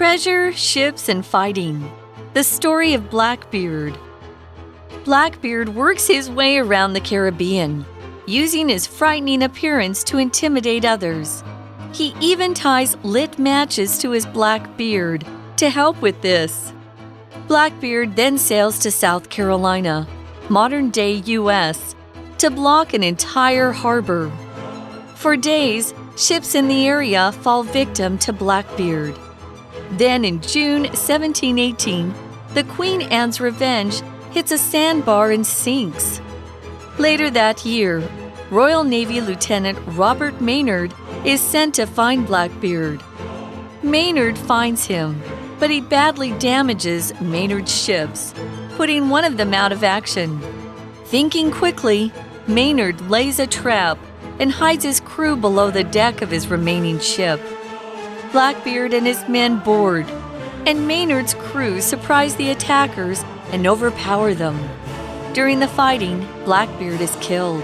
Treasure, ships, and fighting. The story of Blackbeard. Blackbeard works his way around the Caribbean, using his frightening appearance to intimidate others. He even ties lit matches to his black beard to help with this. Blackbeard then sails to South Carolina, modern-day U.S., to block an entire harbor. For days, ships in the area fall victim to Blackbeard. Then in June 1718, the Queen Anne's Revenge hits a sandbar and sinks. Later that year, Royal Navy Lieutenant Robert Maynard is sent to find Blackbeard. Maynard finds him, but he badly damages Maynard's ships, putting one of them out of action. Thinking quickly, Maynard lays a trap and hides his crew below the deck of his remaining ship. Blackbeard and his men board, and Maynard's crew surprise the attackers and overpower them. During the fighting, Blackbeard is killed.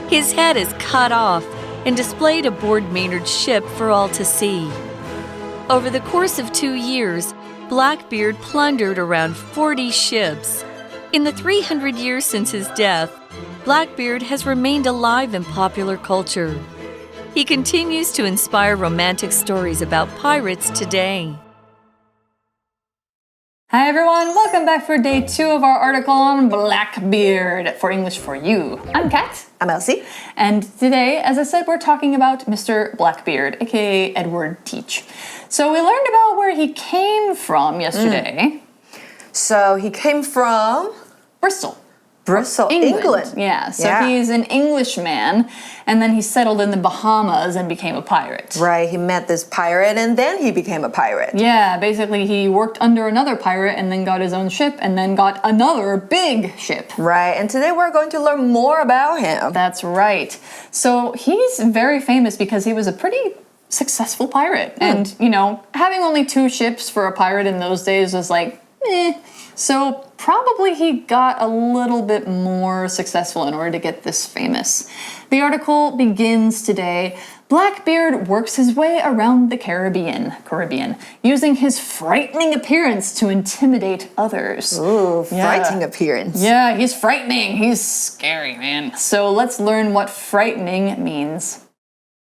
His head is cut off and displayed aboard Maynard's ship for all to see. Over the course of 2 years, Blackbeard plundered around 40 ships. In the 300 years since his death, Blackbeard has remained alive in popular culture. He continues to inspire romantic stories about pirates today. Hi everyone, welcome back for day 2 of our article on Blackbeard for English for You. I'm Kat. I'm Elsie. And today, as I said, we're talking about Mr. Blackbeard, aka Edward Teach. So we learned about where he came from yesterday. So he came from Bristol. England. Yeah, so he's an Englishman, and then he settled in the Bahamas and became a pirate. Right, he met this pirate and then he became a pirate. Yeah, basically he worked under another pirate and then got his own ship and then got another big ship. Right, and today we're going to learn more about him. That's right. So he's very famous because he was a pretty successful pirate. And, you know, having only 2 ships for a pirate in those days was like, eh. So probably he got a little bit more successful in order to get this famous. The article begins today. Blackbeard works his way around the Caribbean, using his frightening appearance to intimidate others. Ooh, frightening appearance. Yeah, he's frightening. He's scary, man. So let's learn what frightening means.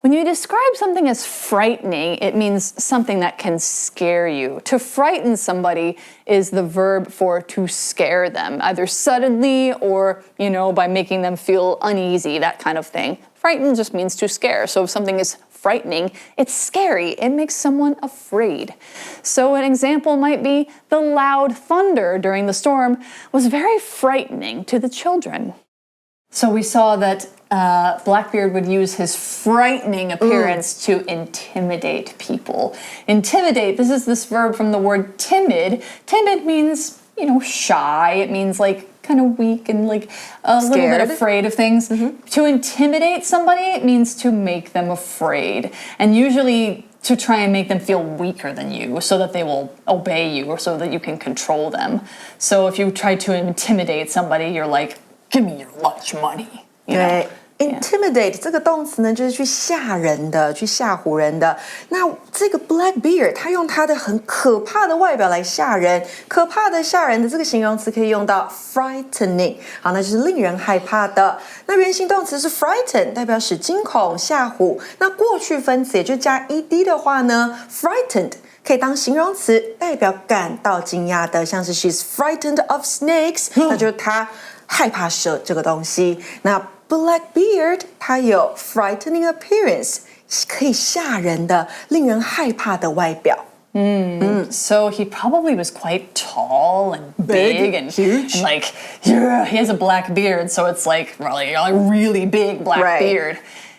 When you describe something as frightening, it means something that can scare you. To frighten somebody is the verb for to scare them, either suddenly or, you know, by making them feel uneasy, that kind of thing. Frighten just means to scare. So if something is frightening, it's scary. It makes someone afraid. So an example might be the loud thunder during the storm was very frightening to the children. So we saw that Blackbeard would use his frightening appearance to intimidate people. Intimidate, this is this verb from the word timid. Timid means, you know, shy. It means like kind of weak and like a little bit afraid of things. To intimidate somebody, it means to make them afraid. And usually to try and make them feel weaker than you so that they will obey you or so that you can control them. So if you try to intimidate somebody, you're like, give me your lunch money. Yeah. Intimidate 这个动词呢，就是去吓人的，去吓唬人的。那这个 Blackbeard， 他用他的很可怕的外表来吓人，可怕的、吓人的这个形容词可以用到 frightening， 好，那就是令人害怕的。那原形动词是 frighten， 代表使惊恐、吓唬。那过去分词也就加 ed 的话呢 ，frightened 可以当形容词，代表感到惊讶的，像是 she's frightened of snakes， 那就是她害怕蛇这个东西。那Blackbeard 它有 frightening appearance， 可以吓人的、令人害怕的外表。So he probably was quite tall and big and huge. And like, yeah, he has a black beard, so it's like really a really big black beard.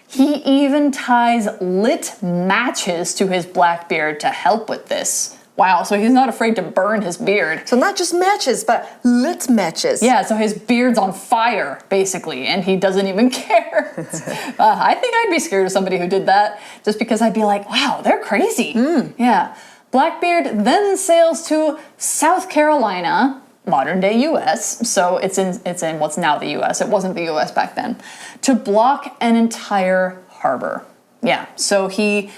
He even ties lit matches to his black beard to help with this. Wow, so he's not afraid to burn his beard. So not just matches, but lit matches. Yeah, so his beard's on fire, basically, and he doesn't even care. I think I'd be scared of somebody who did that, just because I'd be like, wow, they're crazy. Yeah. Blackbeard then sails to South Carolina, modern-day U.S., so it's in what's now the U.S., it wasn't the U.S. back then, to block an entire harbor. Yeah, so he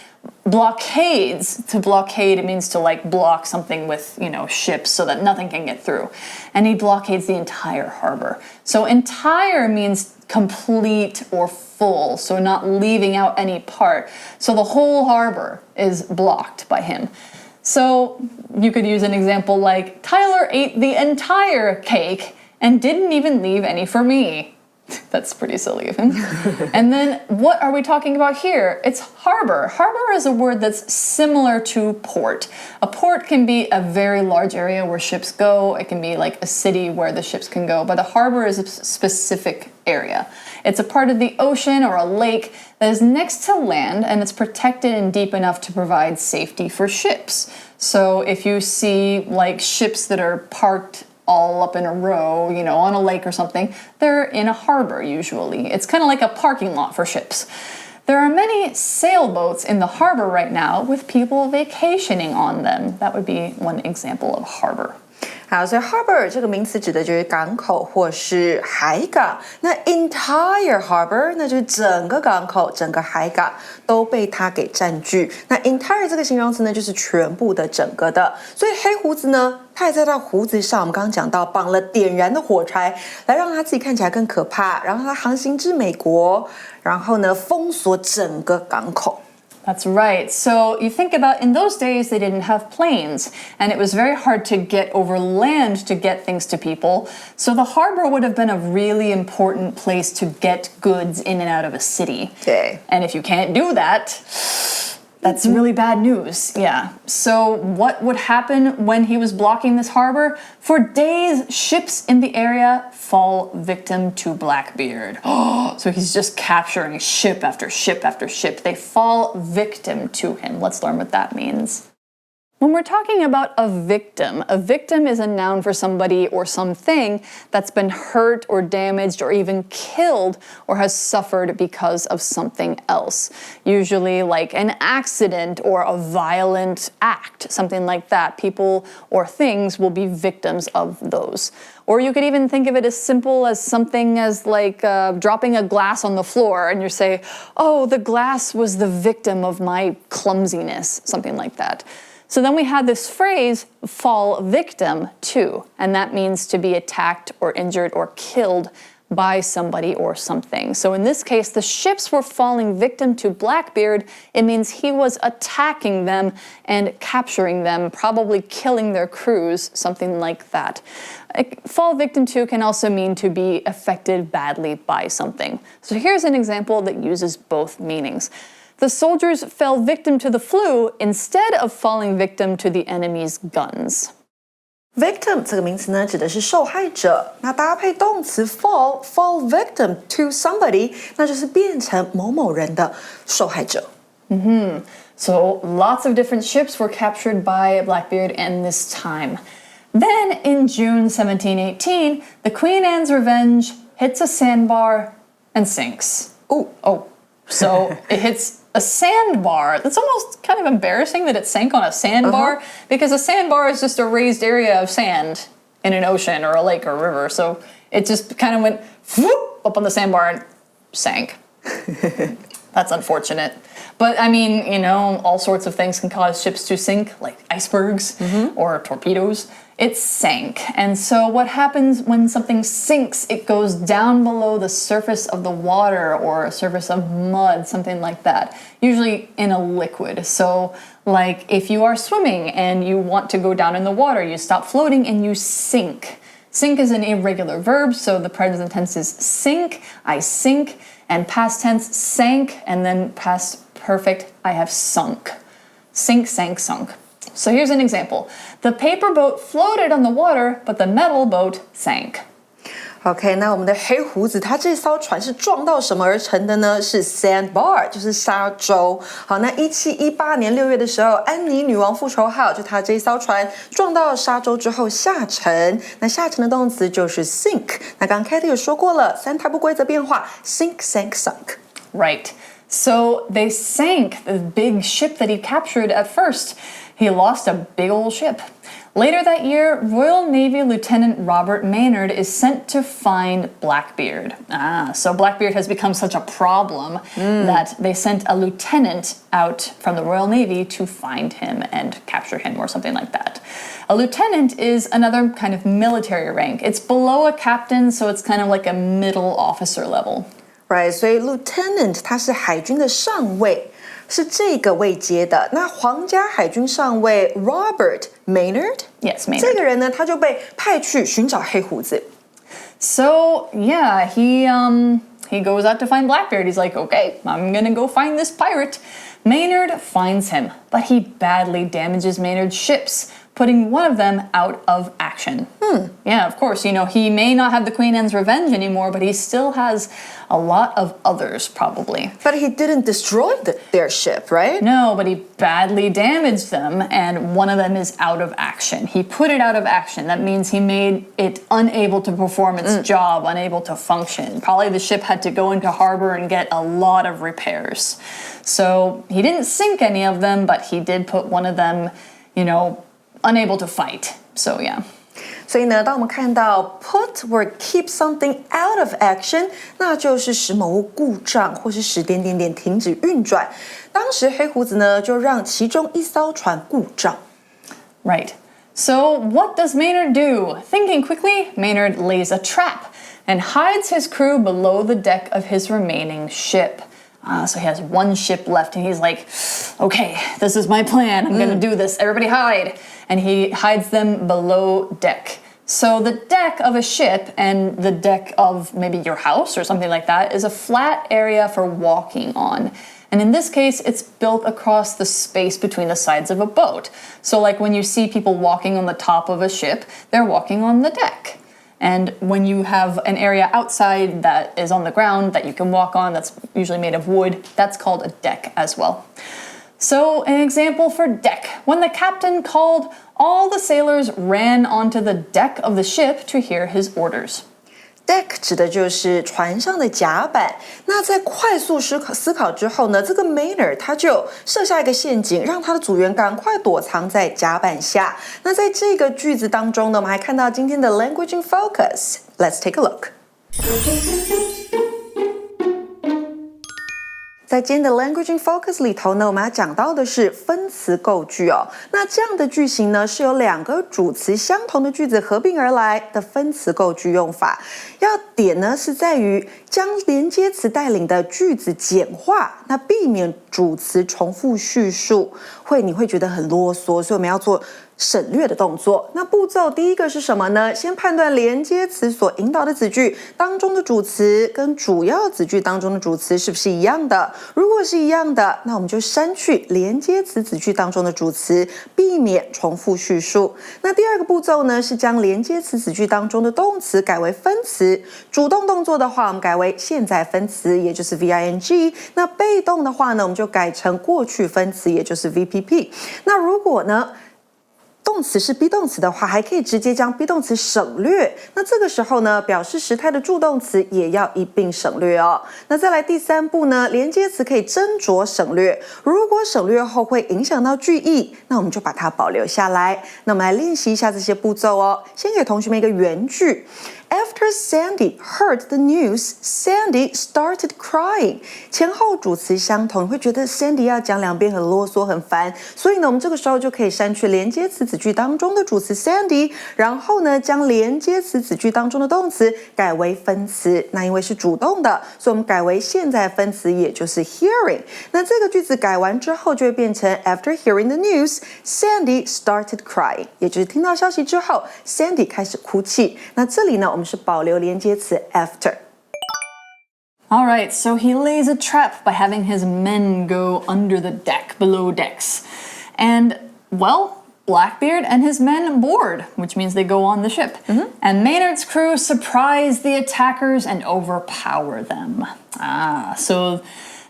blockades. To blockade, it means to like block something with, ships so that nothing can get through. And he blockades the entire harbor. So entire means complete or full, so not leaving out any part. So the whole harbor is blocked by him. So you could use an example like, Tyler ate the entire cake and didn't even leave any for me. That's pretty silly of him. And then what are we talking about here? It's harbor. Harbor is a word that's similar to port. A port can be a very large area where ships go. It can be like a city where the ships can go. But a harbor is a specific area. It's a part of the ocean or a lake that is next to land, and it's protected and deep enough to provide safety for ships. So if you see like ships that are parked all up in a row, on a lake or something, they're in a harbor usually. It's kind of like a parking lot for ships. There are many sailboats in the harbor right now with people vacationing on them. That would be one example of harbor. 好，所以 harbor 这个名词指的就是港口或是海港。那 entire harbor 那就是整个港口、整个海港都被它给占据。那 entire 这个形容词呢，就是全部的、整个的。所以黑胡子呢，他也在他胡子上，我们刚刚讲到绑了点燃的火柴，来让他自己看起来更可怕。然后他航行至美国，然后呢，封锁整个港口。That's right. So you think about in those days, they didn't have planes, and it was very hard to get over land to get things to people. So the harbor would have been a really important place to get goods in and out of a city. Okay. And if you can't do that, that's really bad news. Yeah. So what would happen when he was blocking this harbor? For days, ships in the area fall victim to Blackbeard. So he's just capturing ship after ship after ship. They fall victim to him. Let's learn what that means. When we're talking about a victim is a noun for somebody or something that's been hurt or damaged or even killed or has suffered because of something else. Usually like an accident or a violent act, something like that. People or things will be victims of those. Or you could even think of it as simple as something as like dropping a glass on the floor and you say, oh, the glass was the victim of my clumsiness, something like that. So then we had this phrase, fall victim to, and that means to be attacked or injured or killed by somebody or something. So in this case, the ships were falling victim to Blackbeard. It means he was attacking them and capturing them, probably killing their crews, something like that. Fall victim to can also mean to be affected badly by something. So here's an example that uses both meanings. The soldiers fell victim to the flu instead of falling victim to the enemy's guns. Victim 这个名词呢，指的是受害者。那搭配动词 fall victim to somebody， 那就是变成某某人的受害者。So lots of different ships were captured by Blackbeard in this time. Then in June 1718, the Queen Anne's Revenge hits a sandbar and sinks. So it hits a sandbar. That's almost kind of embarrassing that it sank on a sandbar because a sandbar is just a raised area of sand in an ocean or a lake or a river. So it just kind of went whoop up on the sandbar and sank. That's unfortunate. But I mean, all sorts of things can cause ships to sink, like icebergs or torpedoes. It sank. And so what happens when something sinks? It goes down below the surface of the water or a surface of mud, something like that, usually in a liquid. So like if you are swimming and you want to go down in the water, you stop floating and you sink. Sink is an irregular verb, so the present tense is sink, I sink, and past tense sank, and then past perfect, I have sunk. Sink, sank, sunk. So here's an example. The paper boat floated on the water, but the metal boat sank. OK， 那我们的黑胡子，他这艘船是撞到什么而成的呢？是 sandbar， 就是沙洲。好，那1718年6月的时候，安妮女王复仇号就她这一艘船撞到沙洲之后下沉。那下沉的动词就是 sink。那刚刚 Katie 有说过了，三态不规则变化 sink, sank, sunk. Right. So they sank the big ship that he captured at first. He lost a big old ship. Later that year, Royal Navy Lieutenant Robert Maynard is sent to find Blackbeard. So Blackbeard has become such a problem that they sent a lieutenant out from the Royal Navy to find him and capture him or something like that. A lieutenant is another kind of military rank. It's below a captain, so it's kind of like a middle officer level. Right, 所以 lieutenant 他是海军的上尉，是这个位阶的。那皇家海军上尉 Robert Maynard， Maynard. 这个人呢，他就被派去寻找黑胡子。So yeah, he goes out to find Blackbeard. He's like, okay, I'm gonna go find this pirate. Maynard finds him, but he badly damages Maynard's ships, putting one of them out of action. Yeah, of course, you know, he may not have the Queen Anne's Revenge anymore, but he still has a lot of others, probably. But he didn't destroy their ship, right? No, but he badly damaged them, and one of them is out of action. He put it out of action. That means he made it unable to perform its job, unable to function. Probably the ship had to go into harbor and get a lot of repairs. So he didn't sink any of them, but he did put one of them, you know, unable to fight. So yeah. 所以呢，当我们看到 put or keep something out of action， 那就是使某物故障或是使点点点停止运转。当时黑胡子呢，就让其中一艘船故障。Right. So what does Maynard do? Thinking quickly, Maynard lays a trap and hides his crew below the deck of his remaining ship. So he has one ship left and he's like, okay, this is my plan. I'm gonna do this. Everybody hide. And he hides them below deck. So the deck of a ship and the deck of maybe your house or something like that is a flat area for walking on. And in this case, it's built across the space between the sides of a boat. So like when you see people walking on the top of a ship, they're walking on the deck. And when you have an area outside that is on the ground that you can walk on, that's usually made of wood, that's called a deck as well. So an example for deck. When the captain called, all the sailors ran onto the deck of the ship to hear his orders. Deck 指的就是船上的甲板。那在快速思考之后呢，这个 Maynard 他就设下一个陷阱，让他的组员赶快躲藏在甲板下。那在这个句子当中呢，我们还看到今天的 Language in Focus。Let's take a look. 在今天的 Language in Focus 里头呢，我们要讲到的是分词构句哦。那这样的句型呢，是由两个主词相同的句子合并而来的分词构句用法。要点呢是在于将连接词带领的句子简化，那避免主词重复叙述，你会觉得很啰嗦，所以我们要做省略的动作。那步骤第一个是什么呢？先判断连接词所引导的子句当中的主词跟主要子句当中的主词是不是一样的？如果是一样的，那我们就删去连接词子句当中的主词，避免重复叙述。那第二个步骤呢，是将连接词子句当中的动词改为分词。主动动作的话，我们改为现在分词，也就是 VING。那被动的话呢，我们就改成过去分词，也就是 VPP。那如果呢，动词是 be 动词的话，还可以直接将 be 动词省略。那这个时候呢，表示时态的助动词也要一并省略哦。那再来第三步呢，连接词可以斟酌省略。如果省略后会影响到句意，那我们就把它保留下来。那我们来练习一下这些步骤哦。先给同学们一个原句。After Sandy heard the news, Sandy started crying. 前后主词相同，你会觉得 Sandy 要讲两遍很啰嗦很烦，所以呢，我们这个时候就可以删去连接词子句当中的主词 Sandy， 然后呢，将连接词子句当中的动词改为分词。那因为是主动的，所以我们改为现在分词，也就是 hearing。那这个句子改完之后，就会变成 After hearing the news, Sandy started crying， 也就是听到消息之后 ，Sandy 开始哭泣。那这里呢，我们是保留连接词 after。 All right, so he lays a trap by having his men go under the deck, below decks. And, well, Blackbeard and his men board, which means they go on the ship. And Maynard's crew surprise the attackers and overpower them. So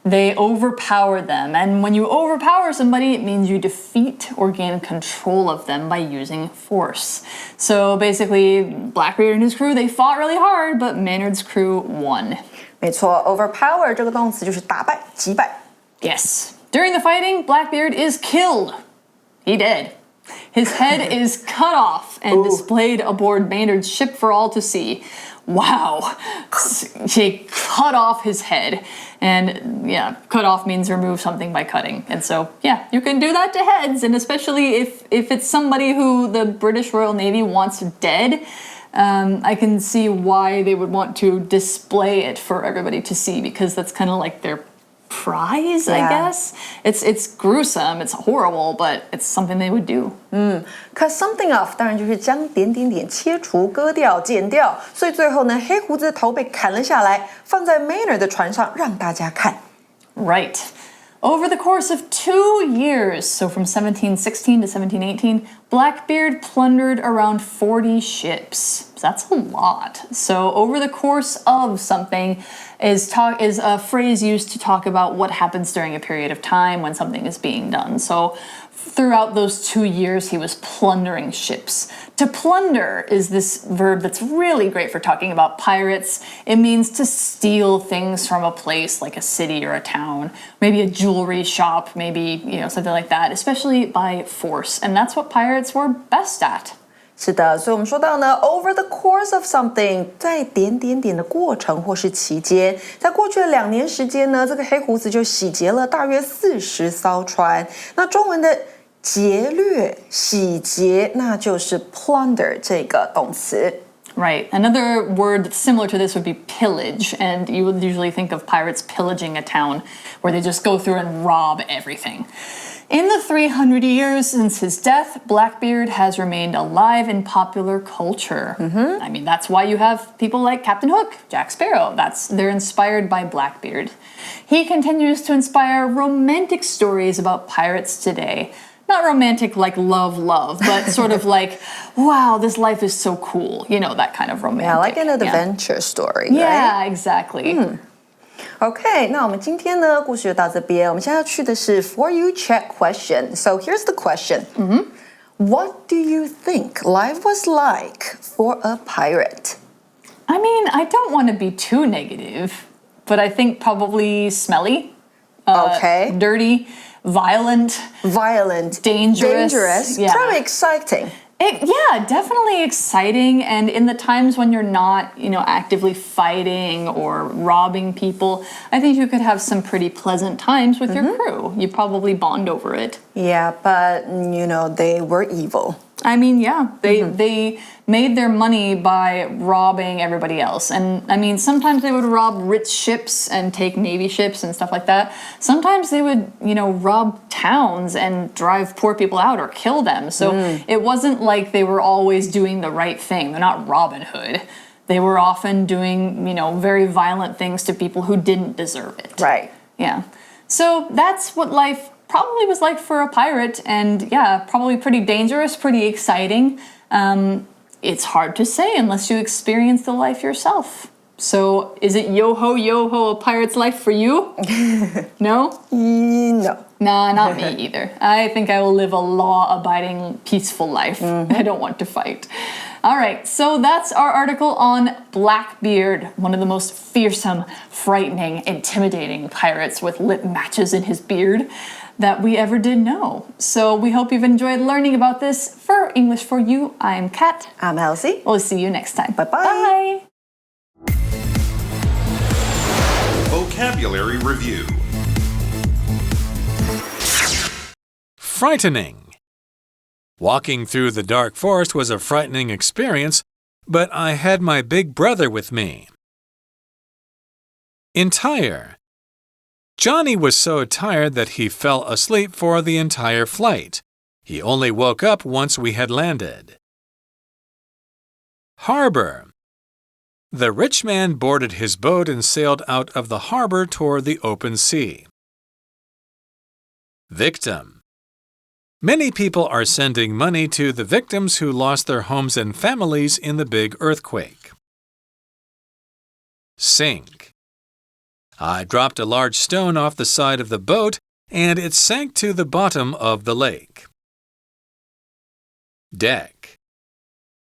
they overpower them. And when you overpower somebody, it means you defeat or gain control of them by using force. So basically, Blackbeard and his crew, they fought really hard, but Maynard's crew won. 没错 ，overpower 这个动词就是打败、击败。Yes. During the fighting, Blackbeard is killed. He did. His head is cut off and displayed aboard Maynard's ship for all to see. Wow. She cut off his head. And yeah, cut off means remove something by cutting. And so, yeah, you can do that to heads. And especially if it's somebody who the British Royal Navy wants dead, I can see why they would want to display it for everybody to see, because that's kind of like their prize, I guess. It's gruesome, it's horrible, but it's something they would do. Cut something off 当然就是将点点点切除、割掉、剪掉，所以最后呢，黑胡子的头被砍了下来，放在 Maynard 的船上让大家看。Right. Over the course of 2 years, so from 1716 to 1718, Blackbeard plundered around 40 ships. That's a lot. So over the course of something is a phrase used to talk about what happens during a period of time when something is being done. So throughout those 2 years, he was plundering ships. To plunder is this verb that's really great for talking about pirates. It means to steal things from a place like a city or a town, maybe a jewelry shop, maybe, something like that, especially by force. And that's what pirates were best at. 是的，所以我们说到呢 ，over the course of something， 在点点点的过程或是期间，在过去的2年时间呢，这个黑胡子就洗劫了大约40艘船。那中文的劫掠、洗劫，那就是 plunder 这个动词。Right. Another word similar to this would be pillage, and you would usually think of pirates pillaging a town where they just go through and rob everything. In the 300 years since his death, Blackbeard has remained alive in popular culture. I mean, that's why you have people like Captain Hook, Jack Sparrow. They're inspired by Blackbeard. He continues to inspire romantic stories about pirates today. Not romantic like love, but sort of like, wow, this life is so cool. That kind of romantic. Yeah, like an adventure story, right? Yeah, exactly. OK， 那我们今天呢故事就到这边。我们现在要去的是 For You Check question. So here's the question. What do you think life was like for a pirate? I mean, I don't want to be too negative, but I think probably smelly, dirty, violent, dangerous. Yeah. Probably exciting. Yeah, definitely exciting. And in the times when you're not, actively fighting or robbing people, I think you could have some pretty pleasant times with your crew. You probably bond over it. Yeah, but, they were evil. I mean, yeah, they made their money by robbing everybody else. And I mean, sometimes they would rob rich ships and take Navy ships and stuff like that. Sometimes they would, rob towns and drive poor people out or kill them. So it wasn't like they were always doing the right thing. They're not Robin Hood. They were often doing, very violent things to people who didn't deserve it. Right. Yeah. So that's what life probably was like for a pirate, and yeah, probably pretty dangerous, pretty exciting. It's hard to say unless you experience the life yourself. So is it yo-ho, yo-ho, a pirate's life for you? No? No. Nah, not me either. I think I will live a law-abiding, peaceful life. I don't want to fight. All right, so that's our article on Blackbeard, one of the most fearsome, frightening, intimidating pirates with lit matches in his beard that we ever did know. So we hope you've enjoyed learning about this. For English for You, I'm Kat. I'm Elsie. We'll see you next time. Bye-bye. Bye. Vocabulary Review. Frightening. Walking through the dark forest was a frightening experience, but I had my big brother with me. Entire. Johnny was so tired that he fell asleep for the entire flight. He only woke up once we had landed. Harbor. The rich man boarded his boat and sailed out of the harbor toward the open sea. Victim. Many people are sending money to the victims who lost their homes and families in the big earthquake. Sink. I dropped a large stone off the side of the boat, and it sank to the bottom of the lake. Deck.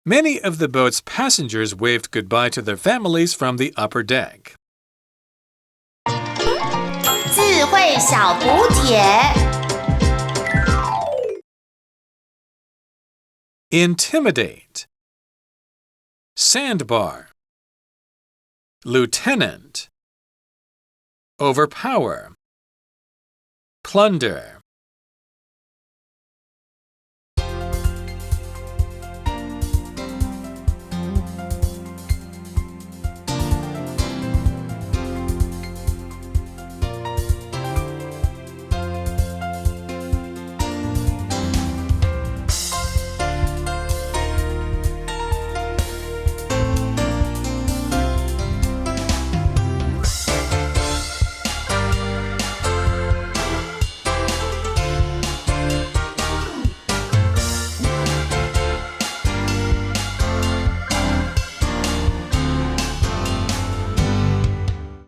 Many of the boat's passengers waved goodbye to their families from the upper deck. 智慧小补帖 Intimidate. Sandbar. Lieutenant. Overpower. Plunder.